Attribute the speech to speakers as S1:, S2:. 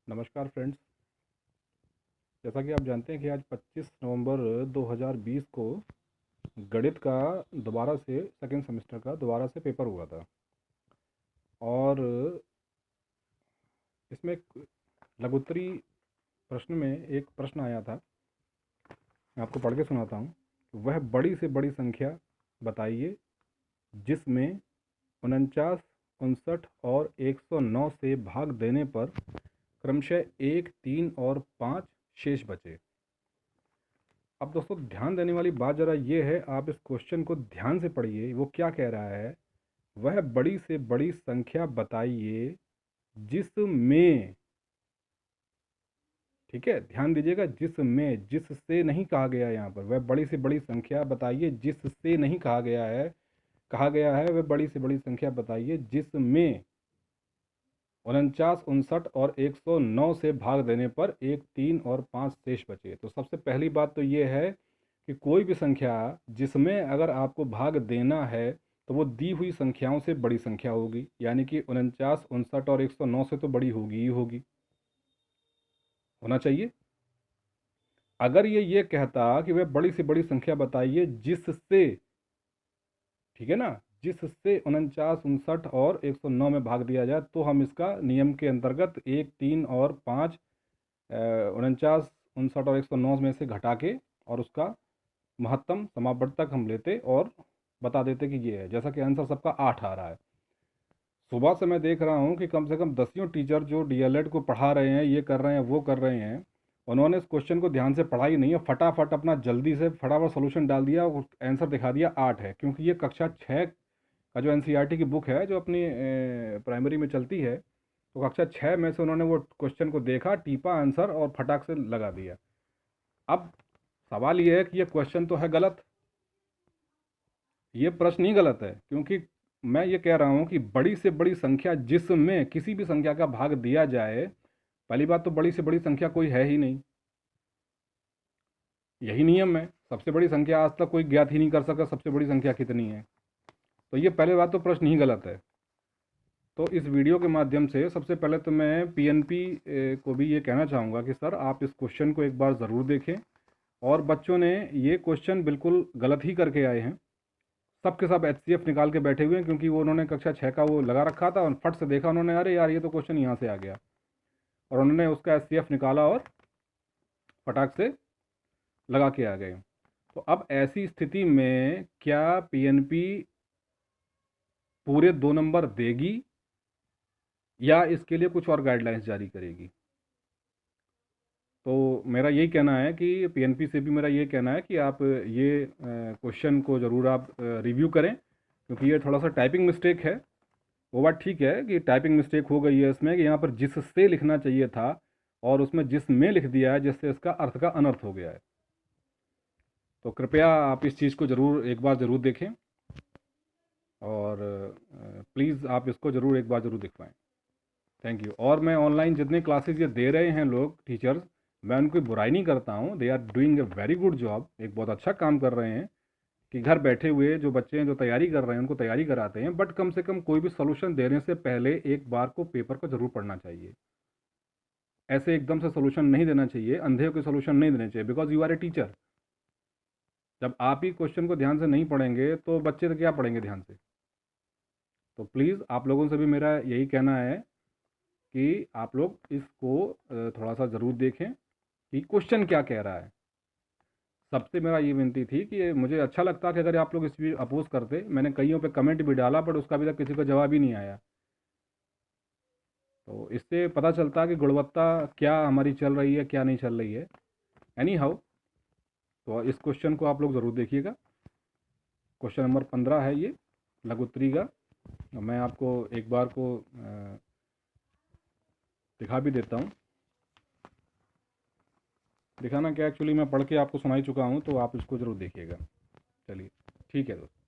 S1: नमस्कार फ्रेंड्स। जैसा कि आप जानते हैं कि आज 25 नवंबर 2020 को गणित का दोबारा से सेकेंड सेमेस्टर का दोबारा से पेपर हुआ था और इसमें लघुत्तरी प्रश्न में एक प्रश्न आया था। मैं आपको पढ़ के सुनाता हूँ। वह बड़ी से बड़ी संख्या बताइए जिसमें 49, 59 और 109 से भाग देने पर क्रमशः 1, 3 और 5 शेष बचे। अब दोस्तों ध्यान देने वाली बात ज़रा ये है, आप इस क्वेश्चन को ध्यान से पढ़िए। वो क्या कह रहा है, वह बड़ी से बड़ी संख्या बताइए जिसमें, ठीक है ध्यान दीजिएगा, जिसमें, जिससे नहीं कहा गया है यहाँ पर। वह बड़ी से बड़ी संख्या बताइए जिससे नहीं कहा गया है, कहा गया है वह बड़ी से बड़ी संख्या बताइए जिसमें 49, 59 और 109 से भाग देने पर 1, 3 और 5 शेष बचे। तो सबसे पहली बात तो ये है कि कोई भी संख्या जिसमें अगर आपको भाग देना है तो वो दी हुई संख्याओं से बड़ी संख्या होगी, यानी कि 49, 59 और 109 से तो बड़ी होगी ही होगी, होना चाहिए। अगर ये कहता कि वह बड़ी से बड़ी संख्या बताइए जिससे, ठीक है ना, जिससे 49, 59 और 109 में भाग दिया जाए, तो हम इसका नियम के अंतर्गत 1, 3 और 5 49, 59 और 109 में से घटा के और उसका महत्तम समापवर्तक हम लेते और बता देते कि ये है। जैसा कि आंसर सबका 8 आ रहा है। सुबह से मैं देख रहा हूँ कि कम से कम 10 टीचर जो डीएलएड को पढ़ा रहे हैं, ये कर रहे हैं, वो कर रहे हैं, उन्होंने इस क्वेश्चन को ध्यान से पढ़ा ही नहीं है। फटाफट अपना जल्दी से फटाफट सोल्यूशन डाल दिया और आंसर दिखा दिया 8 है। क्योंकि ये कक्षा 6 का जो एनसीईआरटी की बुक है, जो अपनी प्राइमरी में चलती है, तो कक्षा 6 में से उन्होंने वो क्वेश्चन को देखा, टीपा आंसर और फटाक से लगा दिया। अब सवाल ये है कि ये क्वेश्चन तो है गलत, ये प्रश्न ही गलत है। क्योंकि मैं ये कह रहा हूँ कि बड़ी से बड़ी संख्या जिसमें किसी भी संख्या का भाग दिया जाए, पहली बात तो बड़ी से बड़ी संख्या कोई है ही नहीं, यही नियम है। सबसे बड़ी संख्या आज तक कोई ज्ञात ही नहीं कर सका सबसे बड़ी संख्या कितनी है। तो ये पहले बात तो प्रश्न ही गलत है। तो इस वीडियो के माध्यम से सबसे पहले तो मैं पीएनपी को भी ये कहना चाहूँगा कि सर आप इस क्वेश्चन को एक बार ज़रूर देखें। और बच्चों ने ये क्वेश्चन बिल्कुल गलत ही करके आए हैं, सब के सब एचसीएफ निकाल के बैठे हुए हैं। क्योंकि वो उन्होंने कक्षा 6 का वो लगा रखा था और फट से देखा उन्होंने, अरे यार ये तो क्वेश्चन यहाँ से आ गया, और उन्होंने उसका एचसीएफ निकाला और फटाक से लगा के आ गए। तो अब ऐसी स्थिति में क्या पीएनपी पूरे 2 नंबर देगी या इसके लिए कुछ और गाइडलाइंस जारी करेगी? तो मेरा यही कहना है कि पीएनपी से भी मेरा ये कहना है कि आप ये क्वेश्चन को ज़रूर आप रिव्यू करें। क्योंकि ये थोड़ा सा टाइपिंग मिस्टेक है। वो बात ठीक है कि टाइपिंग मिस्टेक हो गई है इसमें, कि यहाँ पर जिससे लिखना चाहिए था और उसमें जिसमें लिख दिया है, जिससे इसका अर्थ का अनर्थ हो गया है। तो कृपया आप इस चीज़ को ज़रूर एक बार ज़रूर देखें और प्लीज़ आप इसको ज़रूर एक बार ज़रूर दिखवाएं। Thank you. और मैं ऑनलाइन जितने क्लासेस ये दे रहे हैं लोग टीचर्स, मैं उनकी बुराई नहीं करता हूँ, they are doing a very good job, एक बहुत अच्छा काम कर रहे हैं कि घर बैठे हुए जो बच्चे हैं जो तैयारी कर रहे हैं उनको तैयारी कराते हैं। बट कम से कम कोई भी सोल्यूशन देने से पहले एक बार को पेपर को ज़रूर पढ़ना चाहिए। ऐसे एकदम से सोल्यूशन नहीं देना चाहिए, अंधे के सोल्यूशन नहीं देने चाहिए, because you are a teacher. जब आप ही क्वेश्चन को ध्यान से नहीं पढ़ेंगे तो बच्चे तो क्या पढ़ेंगे ध्यान से? तो प्लीज़ आप लोगों से भी मेरा यही कहना है कि आप लोग इसको थोड़ा सा ज़रूर देखें कि क्वेश्चन क्या कह रहा है। सबसे मेरा ये विनती थी कि मुझे अच्छा लगता कि अगर आप लोग इस चीज़ अपोज करते। मैंने कईयों पे कमेंट भी डाला बट उसका अभी तक किसी का जवाब ही नहीं आया। तो इससे पता चलता कि गुणवत्ता क्या हमारी चल रही है, क्या नहीं चल रही है। एनी हाउ, तो इस क्वेश्चन को आप लोग ज़रूर देखिएगा। क्वेश्चन नंबर 15 है ये लघुत्तरी का। मैं आपको एक बार को दिखा भी देता हूँ। दिखाना क्या, एक्चुअली मैं पढ़ के आपको सुना ही चुका हूँ, तो आप इसको ज़रूर देखिएगा। चलिए ठीक है दोस्तों।